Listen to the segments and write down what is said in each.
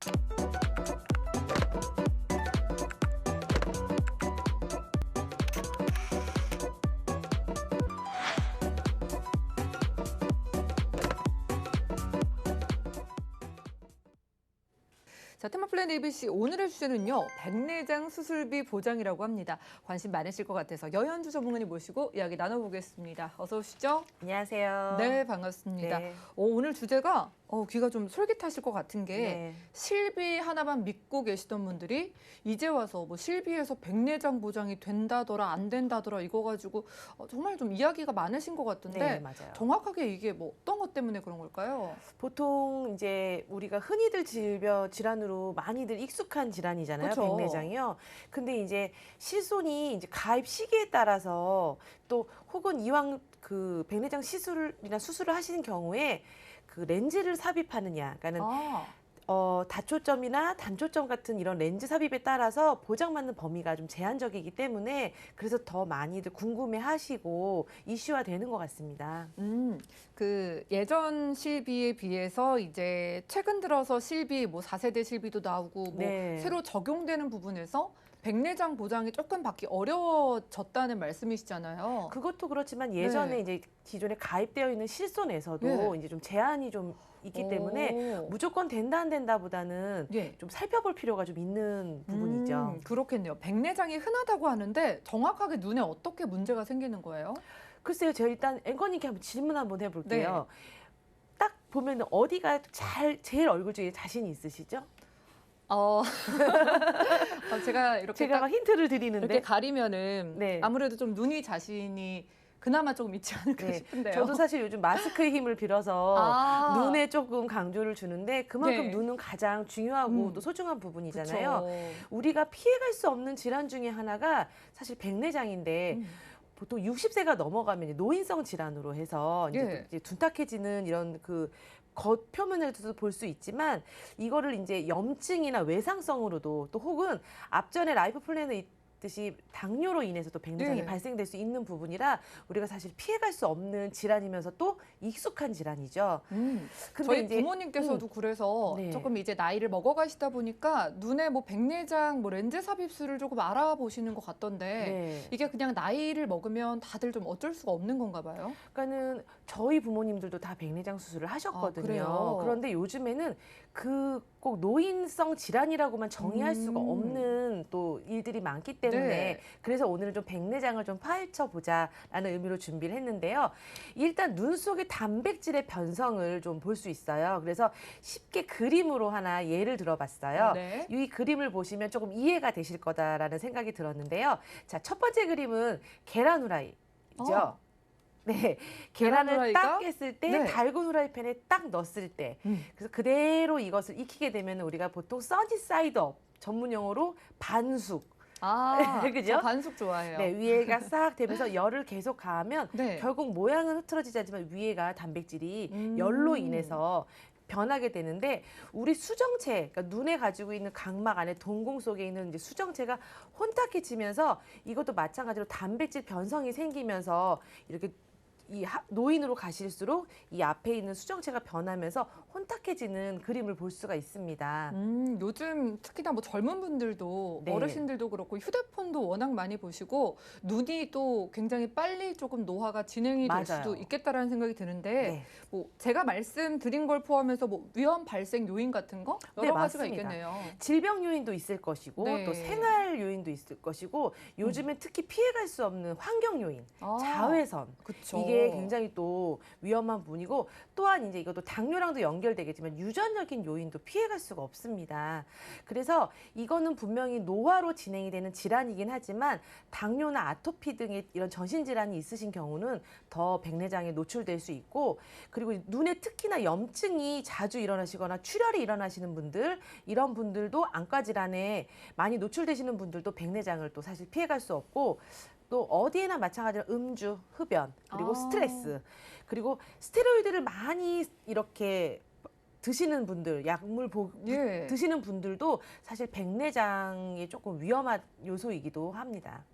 자, 테마플랜 ABC 오늘의 주제는요. 백내장 수술비 보장이라고 합니다. 관심 많으실 것 같아서 여현주 전문가님 모시고 이야기 나눠보겠습니다. 어서 오시죠. 안녕하세요. 네, 반갑습니다. 네. 오늘 주제가 귀가 좀 솔깃하실 것 같은 게 네. 실비 하나만 믿고 계시던 분들이 이제 와서 뭐 실비에서 백내장 보장이 된다더라 안 된다더라 이거 가지고 정말 좀 이야기가 많으신 것 같은데 네, 맞아요. 정확하게 이게 뭐 어떤 것 때문에 그런 걸까요? 보통 이제 우리가 흔히들 질병으로 많이들 익숙한 질환이잖아요. 그쵸. 백내장이요. 근데 이제 실손이 이제 가입 시기에 따라서 또 혹은 이왕 그 백내장 시술이나 수술을 하시는 경우에 그 렌즈를 삽입하느냐, 그러니까는 다초점이나 단초점 같은 이런 렌즈 삽입에 따라서 보장받는 범위가 좀 제한적이기 때문에 그래서 더 많이들 궁금해하시고 이슈화 되는 것 같습니다. 그 예전 실비에 비해서 이제 최근 들어서 실비 뭐 4세대 실비도 나오고 뭐 네. 새로 적용되는 부분에서 백내장 보장이 조금 받기 어려워졌다는 말씀이시잖아요. 그것도 그렇지만 예전에 네. 이제 기존에 가입되어 있는 실손에서도 네. 이제 좀 제한이 좀 있기 때문에 오. 무조건 된다 안 된다보다는 예. 좀 살펴볼 필요가 좀 있는 부분이죠. 그렇겠네요. 백내장이 흔하다고 하는데 정확하게 눈에 어떻게 문제가 생기는 거예요? 글쎄요, 제가 일단 앵커님께 한번 질문 한번 해볼게요. 네. 딱 보면 어디가 제일 얼굴 중에 자신이 있으시죠? 제가 이렇게 제가 딱 막 힌트를 이렇게 드리는데. 가리면은 네. 아무래도 좀 눈이 자신이 그나마 조금 있지 않을까 네, 싶은데요. 저도 사실 요즘 마스크의 힘을 빌어서 눈에 조금 강조를 주는데 그만큼 네. 눈은 가장 중요하고 또 소중한 부분이잖아요. 그쵸. 우리가 피해갈 수 없는 질환 중에 하나가 사실 백내장인데 보통 60세가 넘어가면 이제 노인성 질환으로 해서 이제, 예. 이제 둔탁해지는 이런 그 겉표면에서도 볼 수 있지만 이거를 이제 염증이나 외상성으로도 또 혹은 앞전에 라이프 플랜에 있듯이 당뇨로 인해서 또 백내장이 네. 발생될 수 있는 부분이라 우리가 사실 피해갈 수 없는 질환이면서 또 익숙한 질환이죠. 근데 저희 이제 부모님께서도 그래서 네. 조금 이제 나이를 먹어가시다 보니까 눈에 뭐 백내장, 뭐 렌즈 삽입술을 조금 알아보시는 것 같던데 네. 이게 그냥 나이를 먹으면 다들 좀 어쩔 수가 없는 건가 봐요. 그러니까는 저희 부모님들도 다 백내장 수술을 하셨거든요. 그래요? 그런데 요즘에는 그 꼭 노인성 질환이라고만 정의할 수가 없는 또 일들이 많기 때문에 네. 그래서 오늘은 좀 백내장을 좀 파헤쳐 보자라는 의미로 준비를 했는데요. 일단 눈 속의 단백질의 변성을 좀 볼 수 있어요. 그래서 쉽게 그림으로 하나 예를 들어봤어요. 네. 이 그림을 보시면 조금 이해가 되실 거다라는 생각이 들었는데요. 자, 첫 번째 그림은 계란 후라이죠. 네, 계란을 후라이가? 딱 깼을 때 네. 달군 후라이팬에 딱 넣었을 때 그래서 그대로 이것을 익히게 되면 우리가 보통 써니 사이드업 전문 용어로 반숙 그죠? 저 반숙 좋아해요. 네, 위에가 싹 되면서 열을 계속 가하면 네. 결국 모양은 흐트러지지 않지만 위에가 단백질이 열로 인해서 변하게 되는데 우리 수정체, 그러니까 눈에 가지고 있는 각막 안에 동공 속에 있는 이제 수정체가 혼탁해지면서 이것도 마찬가지로 단백질 변성이 생기면서 이렇게 노인으로 가실수록 이 앞에 있는 수정체가 변하면서 혼탁해지는 그림을 볼 수가 있습니다. 요즘 특히나 뭐 젊은 분들도 네. 어르신들도 그렇고 휴대폰도 워낙 많이 보시고 눈이 또 굉장히 빨리 조금 노화가 진행이 될 맞아요. 수도 있겠다라는 생각이 드는데 네. 뭐 제가 말씀드린 걸 포함해서 뭐 위험 발생 요인 같은 거 여러 네, 가지가 맞습니다. 있겠네요. 질병 요인도 있을 것이고 네. 또 생활 요인도 있을 것이고 요즘엔 특히 피해갈 수 없는 환경 요인, 자외선 그쵸. 이게 굉장히 또 위험한 부분이고 또한 이제 이것도 당뇨랑도 연결되겠지만 유전적인 요인도 피해갈 수가 없습니다. 그래서 이거는 분명히 노화로 진행이 되는 질환이긴 하지만 당뇨나 아토피 등의 이런 전신 질환이 있으신 경우는 더 백내장에 노출될 수 있고 그리고 눈에 특히나 염증이 자주 일어나시거나 출혈이 일어나시는 분들 이런 분들도 안과 질환에 많이 노출되시는 분들도 백내장을 또 사실 피해갈 수 없고 또 어디에나 마찬가지로 음주, 흡연, 그리고 스트레스, 그리고 스테로이드를 많이 이렇게 드시는 분들, 약물 드시는 분들도 사실 백내장이 조금 위험한 요소이기도 합니다.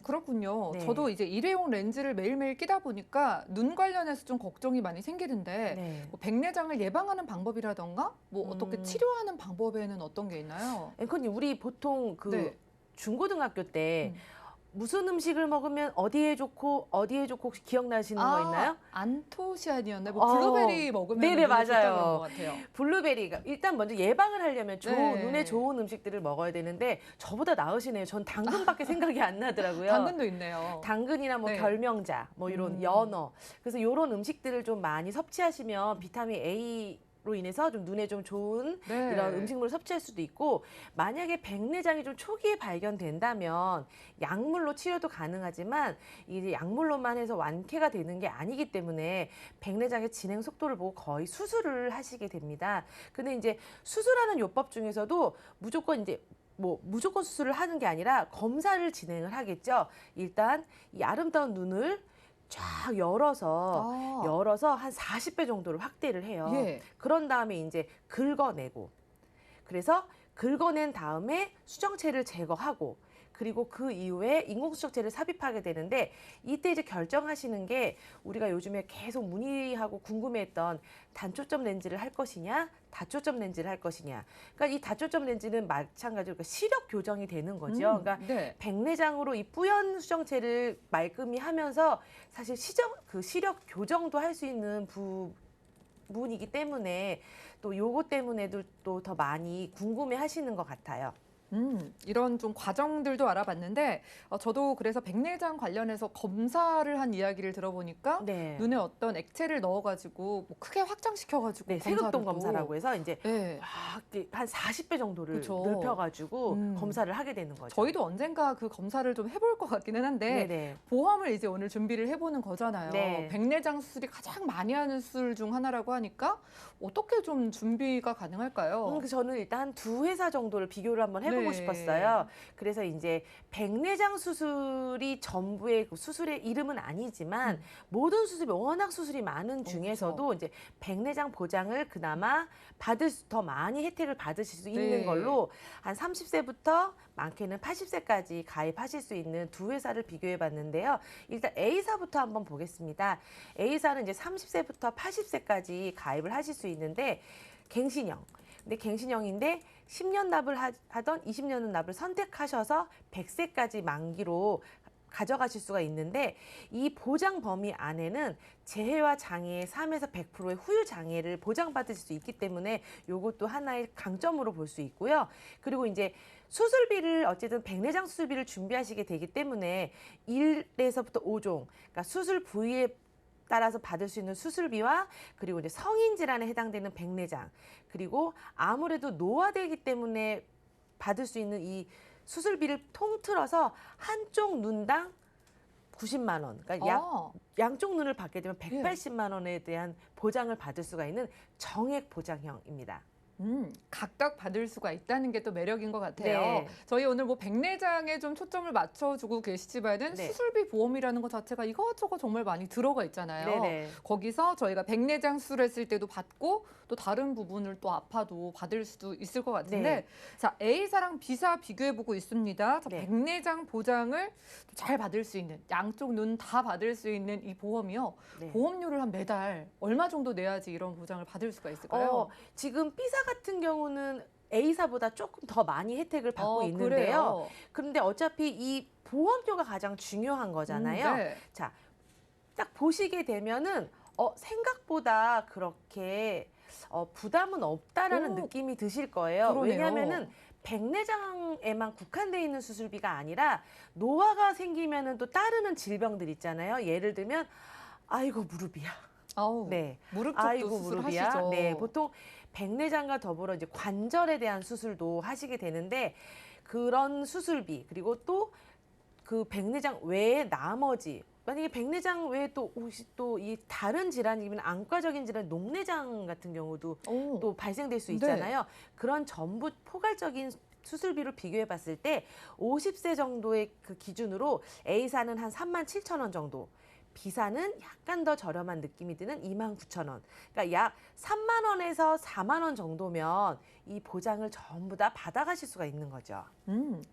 그렇군요. 네. 저도 이제 일회용 렌즈를 매일매일 끼다 보니까 눈 관련해서 좀 걱정이 많이 생기는데 네. 뭐 백내장을 예방하는 방법이라던가 뭐 어떻게 치료하는 방법에는 어떤 게 있나요? 앵커님, 우리 보통 그 네. 중고등학교 때 음. 무슨 음식을 먹으면 어디에 좋고 어디에 좋고 혹시 기억나시는 거 있나요? 안토시아닌이었나요? 뭐 어. 블루베리 먹으면 네네, 눈에 좋다 그런 맞아요. 것 같아요. 블루베리가 일단 먼저 예방을 하려면 네. 눈에 좋은 음식들을 먹어야 되는데 저보다 나으시네요. 전 당근밖에 생각이 안 나더라고요. 당근도 있네요. 당근이나 뭐 네. 결명자, 뭐 이런 연어. 그래서 이런 음식들을 좀 많이 섭취하시면 비타민 A로 인해서 좀 눈에 좀 좋은 네. 이런 음식물을 섭취할 수도 있고, 만약에 백내장이 좀 초기에 발견된다면 약물로 치료도 가능하지만 이제 약물로만 해서 완쾌가 되는 게 아니기 때문에 백내장의 진행 속도를 보고 거의 수술을 하시게 됩니다. 근데 이제 수술하는 요법 중에서도 무조건 수술을 하는 게 아니라 검사를 진행을 하겠죠. 일단 이 아름다운 눈을 쫙 열어서 한 40배 정도를 확대를 해요. 예. 그런 다음에 이제 긁어내고, 그래서 긁어낸 다음에 수정체를 제거하고, 그리고 그 이후에 인공수정체를 삽입하게 되는데, 이때 이제 결정하시는 게 우리가 요즘에 계속 문의하고 궁금해했던 단초점 렌즈를 할 것이냐, 다초점 렌즈를 할 것이냐. 그러니까 이 다초점 렌즈는 마찬가지로 시력 교정이 되는 거죠. 그러니까 네. 백내장으로 이 뿌연 수정체를 말끔히 하면서 사실 시력 교정도 할 수 있는 부분이기 때문에 또 요거 때문에도 또 더 많이 궁금해 하시는 것 같아요. 이런 좀 과정들도 알아봤는데 저도 그래서 백내장 관련해서 검사를 한 이야기를 들어보니까 네. 눈에 어떤 액체를 넣어가지고 뭐 크게 확장시켜가지고 네, 검사를 세극동 또. 검사라고 해서 이제 네. 한 40배 정도를 그쵸. 넓혀가지고 검사를 하게 되는 거죠. 저희도 언젠가 그 검사를 좀 해볼 것 같기는 한데 네네. 보험을 이제 오늘 준비를 해보는 거잖아요. 네. 백내장 수술이 가장 많이 하는 수술 중 하나라고 하니까 어떻게 좀 준비가 가능할까요? 그래서 저는 일단 두 회사 정도를 비교를 한번 해보고 네. 싶었어요. 그래서 이제 백내장 수술이 전부의 그 수술의 이름은 아니지만 모든 수술이 워낙 수술이 많은 중에서도 이제 백내장 보장을 그나마 더 많이 혜택을 받으실 수 있는 네. 걸로 한 30세부터 많게는 80세까지 가입하실 수 있는 두 회사를 비교해 봤는데요. 일단 A사부터 한번 보겠습니다. A사는 이제 30세부터 80세까지 가입을 하실 수 있는데 갱신형. 근데 갱신형인데 10년 납을 하던 20년 납을 선택하셔서 100세까지 만기로 가져가실 수가 있는데, 이 보장 범위 안에는 재해와 장애의 3에서 100%의 후유 장애를 보장받으실 수 있기 때문에 이것도 하나의 강점으로 볼 수 있고요. 그리고 이제 수술비를 어쨌든 백내장 수술비를 준비하시게 되기 때문에 1에서부터 5종, 그러니까 수술 부위에 따라서 받을 수 있는 수술비와, 그리고 이제 성인 질환에 해당되는 백내장, 그리고 아무래도 노화되기 때문에 받을 수 있는 이 수술비를 통틀어서 한쪽 눈당 90만 원, 그러니까 양쪽 눈을 받게 되면 180만 원에 대한 보장을 받을 수가 있는 정액 보장형입니다. 각각 받을 수가 있다는 게 또 매력인 것 같아요. 네. 저희 오늘 뭐 백내장에 좀 초점을 맞춰주고 계시지만은 네. 수술비 보험이라는 것 자체가 이것저것 정말 많이 들어가 있잖아요. 네네. 거기서 저희가 백내장 수술했을 때도 받고 또 다른 부분을 또 아파도 받을 수도 있을 것 같은데 네. 자 A사랑 B사 비교해보고 있습니다. 자, 네. 백내장 보장을 잘 받을 수 있는 양쪽 눈 다 받을 수 있는 이 보험이요. 네. 보험료를 한 매달 얼마 정도 내야지 이런 보장을 받을 수가 있을까요? 지금 B사 같은 경우는 A사보다 조금 더 많이 혜택을 받고 있는데요. 그래요? 그런데 어차피 이 보험료가 가장 중요한 거잖아요. 네. 자, 딱 보시게 되면은 생각보다 그렇게 부담은 없다라는 느낌이 드실 거예요. 그러네요. 왜냐하면은 백내장에만 국한되어 있는 수술비가 아니라 노화가 생기면은 또 따르는 질병들 있잖아요. 예를 들면 아이고 무릎이야. 아우, 네. 무릎 쪽도 아이고 무릎이야. 수술하시죠. 네, 보통 백내장과 더불어 이제 관절에 대한 수술도 하시게 되는데, 그런 수술비, 그리고 또 그 백내장 외에 나머지, 만약에 백내장 외에 또 혹시 또 이 다른 질환이면 안과적인 질환, 녹내장 같은 경우도 또 발생될 수 있잖아요. 그런 전부 포괄적인 수술비로 비교해 봤을 때 50세 정도의 그 기준으로 A사는 한 37,000원 정도, B사는 약간 더 저렴한 느낌이 드는 29,000원. 그러니까 약 3만 원에서 4만 원 정도면 이 보장을 전부 다 받아가실 수가 있는 거죠.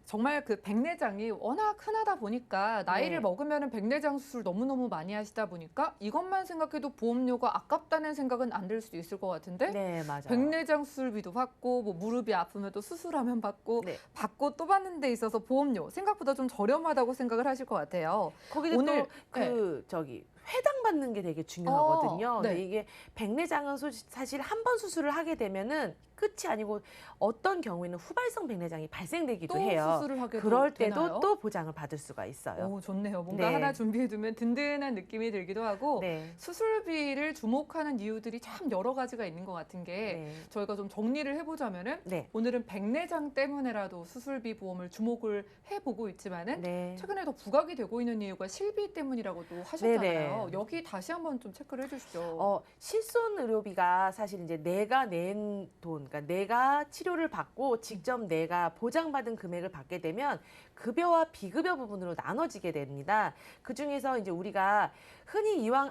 정말 그 백내장이 워낙 흔하다 보니까 나이를 네. 먹으면 백내장 수술 너무너무 많이 하시다 보니까 이것만 생각해도 보험료가 아깝다는 생각은 안 들 수도 있을 것 같은데 네, 맞아요. 백내장 수술비도 받고 뭐 무릎이 아프면 또 수술하면 받고 네. 받고 또 받는 데 있어서 보험료 생각보다 좀 저렴하다고 생각을 하실 것 같아요. 거기도 오늘 또 회당 받는 게 되게 중요하거든요. 네. 근데 이게 백내장은 사실 한 번 수술을 하게 되면은 끝이 아니고 어떤 경우에는 후발성 백내장이 발생되기도 또 해요. 수술을 하게 그럴 때도 되나요? 또 보장을 받을 수가 있어요. 오, 좋네요. 뭔가 네. 하나 준비해두면 든든한 느낌이 들기도 하고 네. 수술비를 주목하는 이유들이 참 여러 가지가 있는 것 같은 게 네. 저희가 좀 정리를 해보자면은 네. 오늘은 백내장 때문에라도 수술비 보험을 주목을 해보고 있지만은 네. 최근에 더 부각이 되고 있는 이유가 실비 때문이라고도 하셨잖아요. 네네. 여기 다시 한번 좀 체크를 해주시죠. 실손 의료비가 사실 이제 내가 낸 돈, 그러니까 내가 치료를 받고 직접 내가 보장받은 금액을 받게 되면 급여와 비급여 부분으로 나눠지게 됩니다. 그 중에서 이제 우리가 흔히 이왕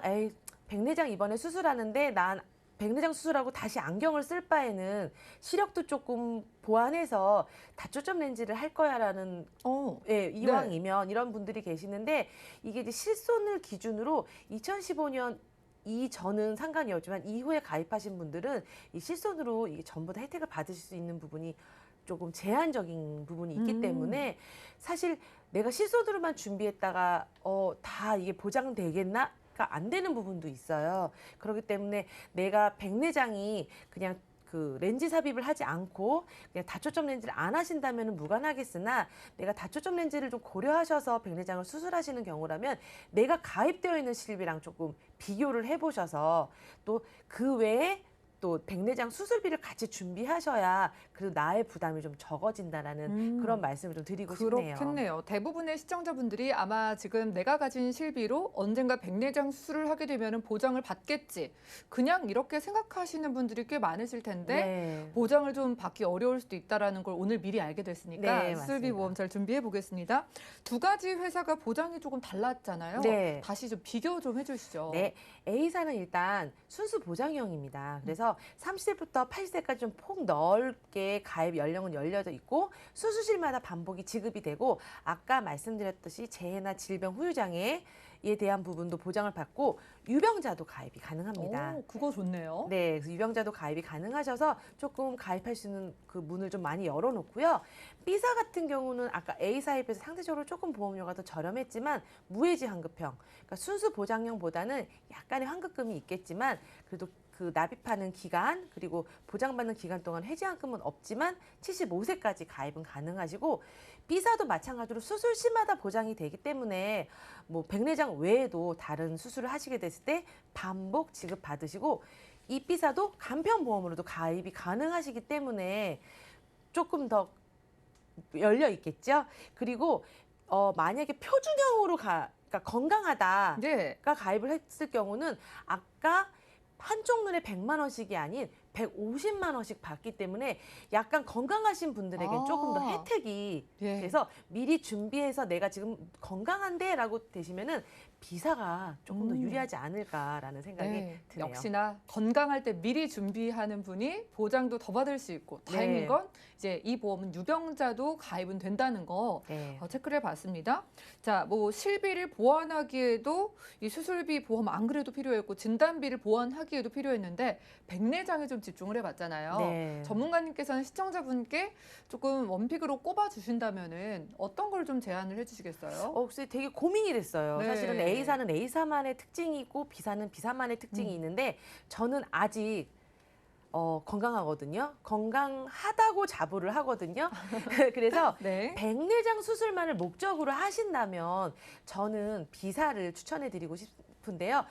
백내장 이번에 수술하는데 난 백내장 수술하고 다시 안경을 쓸 바에는 시력도 조금 보완해서 다초점 렌즈를 할 거야라는 이왕이면 이런 분들이 계시는데 이게 이제 실손을 기준으로 2015년 이전은 상관이 없지만 이후에 가입하신 분들은 이 실손으로 이게 전부 다 혜택을 받으실 수 있는 부분이 조금 제한적인 부분이 있기 때문에 사실 내가 실손으로만 준비했다가 다 이게 보장되겠나? 안 되는 부분도 있어요. 그렇기 때문에 내가 백내장이 그냥 그 렌즈 삽입을 하지 않고 그냥 다초점 렌즈를 안 하신다면 무관하겠으나 내가 다초점 렌즈를 좀 고려하셔서 백내장을 수술하시는 경우라면 내가 가입되어 있는 실비랑 조금 비교를 해보셔서 또 그 외에 또 백내장 수술비를 같이 준비하셔야 그래도 나의 부담이 좀 적어진다라는 그런 말씀을 좀 드리고 싶네요. 그렇겠네요. 대부분의 시청자분들이 아마 지금 내가 가진 실비로 언젠가 백내장 수술을 하게 되면 보장을 받겠지. 그냥 이렇게 생각하시는 분들이 꽤 많으실 텐데 네. 보장을 좀 받기 어려울 수도 있다는 걸 오늘 미리 알게 됐으니까 네, 수술비 맞습니다. 보험 잘 준비해 보겠습니다. 두 가지 회사가 보장이 조금 달랐잖아요. 네. 다시 좀 비교 좀 해주시죠. 네, A사는 일단 순수 보장형입니다. 그래서 30세부터 80세까지 좀 폭 넓게 가입 연령은 열려져 있고 수술실마다 반복이 지급이 되고 아까 말씀드렸듯이 재해나 질병 후유장애에 대한 부분도 보장을 받고 유병자도 가입이 가능합니다. 오, 그거 좋네요. 네, 그래서 유병자도 가입이 가능하셔서 조금 가입할 수 있는 그 문을 좀 많이 열어놓고요. B사 같은 경우는 아까 A사에 비해서 상대적으로 조금 보험료가 더 저렴했지만 무해지 환급형, 그러니까 순수 보장형보다는 약간의 환급금이 있겠지만 그래도 그 납입하는 기간 그리고 보장받는 기간 동안 해지환급은 없지만 75세까지 가입은 가능하시고 B사도 마찬가지로 수술 시마다 보장이 되기 때문에 뭐 백내장 외에도 다른 수술을 하시게 됐을 때 반복 지급 받으시고 이 B사도 간편보험으로도 가입이 가능하시기 때문에 조금 더 열려 있겠죠. 그리고 만약에 표준형으로 그러니까 건강하다가 네. 가입을 했을 경우는 아까 한쪽 눈에 100만 원씩이 아닌 150만 원씩 받기 때문에 약간 건강하신 분들에게 조금 더 혜택이 예. 돼서 미리 준비해서 내가 지금 건강한데라고 되시면은 B사가 조금 더 유리하지 않을까라는 생각이 네, 드네요. 역시나 건강할 때 미리 준비하는 분이 보장도 더 받을 수 있고 다행인 네. 건 이제 이 보험은 유병자도 가입은 된다는 거 네. 체크를 해봤습니다. 자, 뭐 실비를 보완하기에도 이 수술비 보험 안 그래도 필요했고 진단비를 보완하기에도 필요했는데 백내장에 좀 집중을 해봤잖아요. 네. 전문가님께서는 시청자분께 조금 원픽으로 꼽아주신다면은 어떤 걸 좀 제안을 해주시겠어요? 혹시 되게 고민이 됐어요. 네. 사실은 A사는 A사만의 특징이 있고 B사는 B사만의 특징이 있는데 저는 아직 건강하거든요. 건강하다고 자부를 하거든요. 그래서 네. 백내장 수술만을 목적으로 하신다면 저는 B사를 추천해 드리고 싶은데요.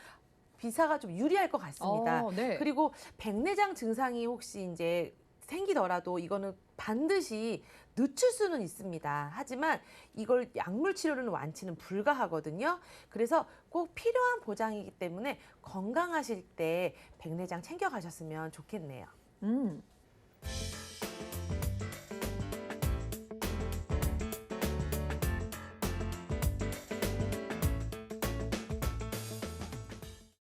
B사가 좀 유리할 것 같습니다. 네. 그리고 백내장 증상이 혹시 이제 생기더라도 이거는 반드시 늦출 수는 있습니다. 하지만 이걸 약물 치료로는 완치는 불가하거든요. 그래서 꼭 필요한 보장이기 때문에 건강하실 때 백내장 챙겨가셨으면 좋겠네요.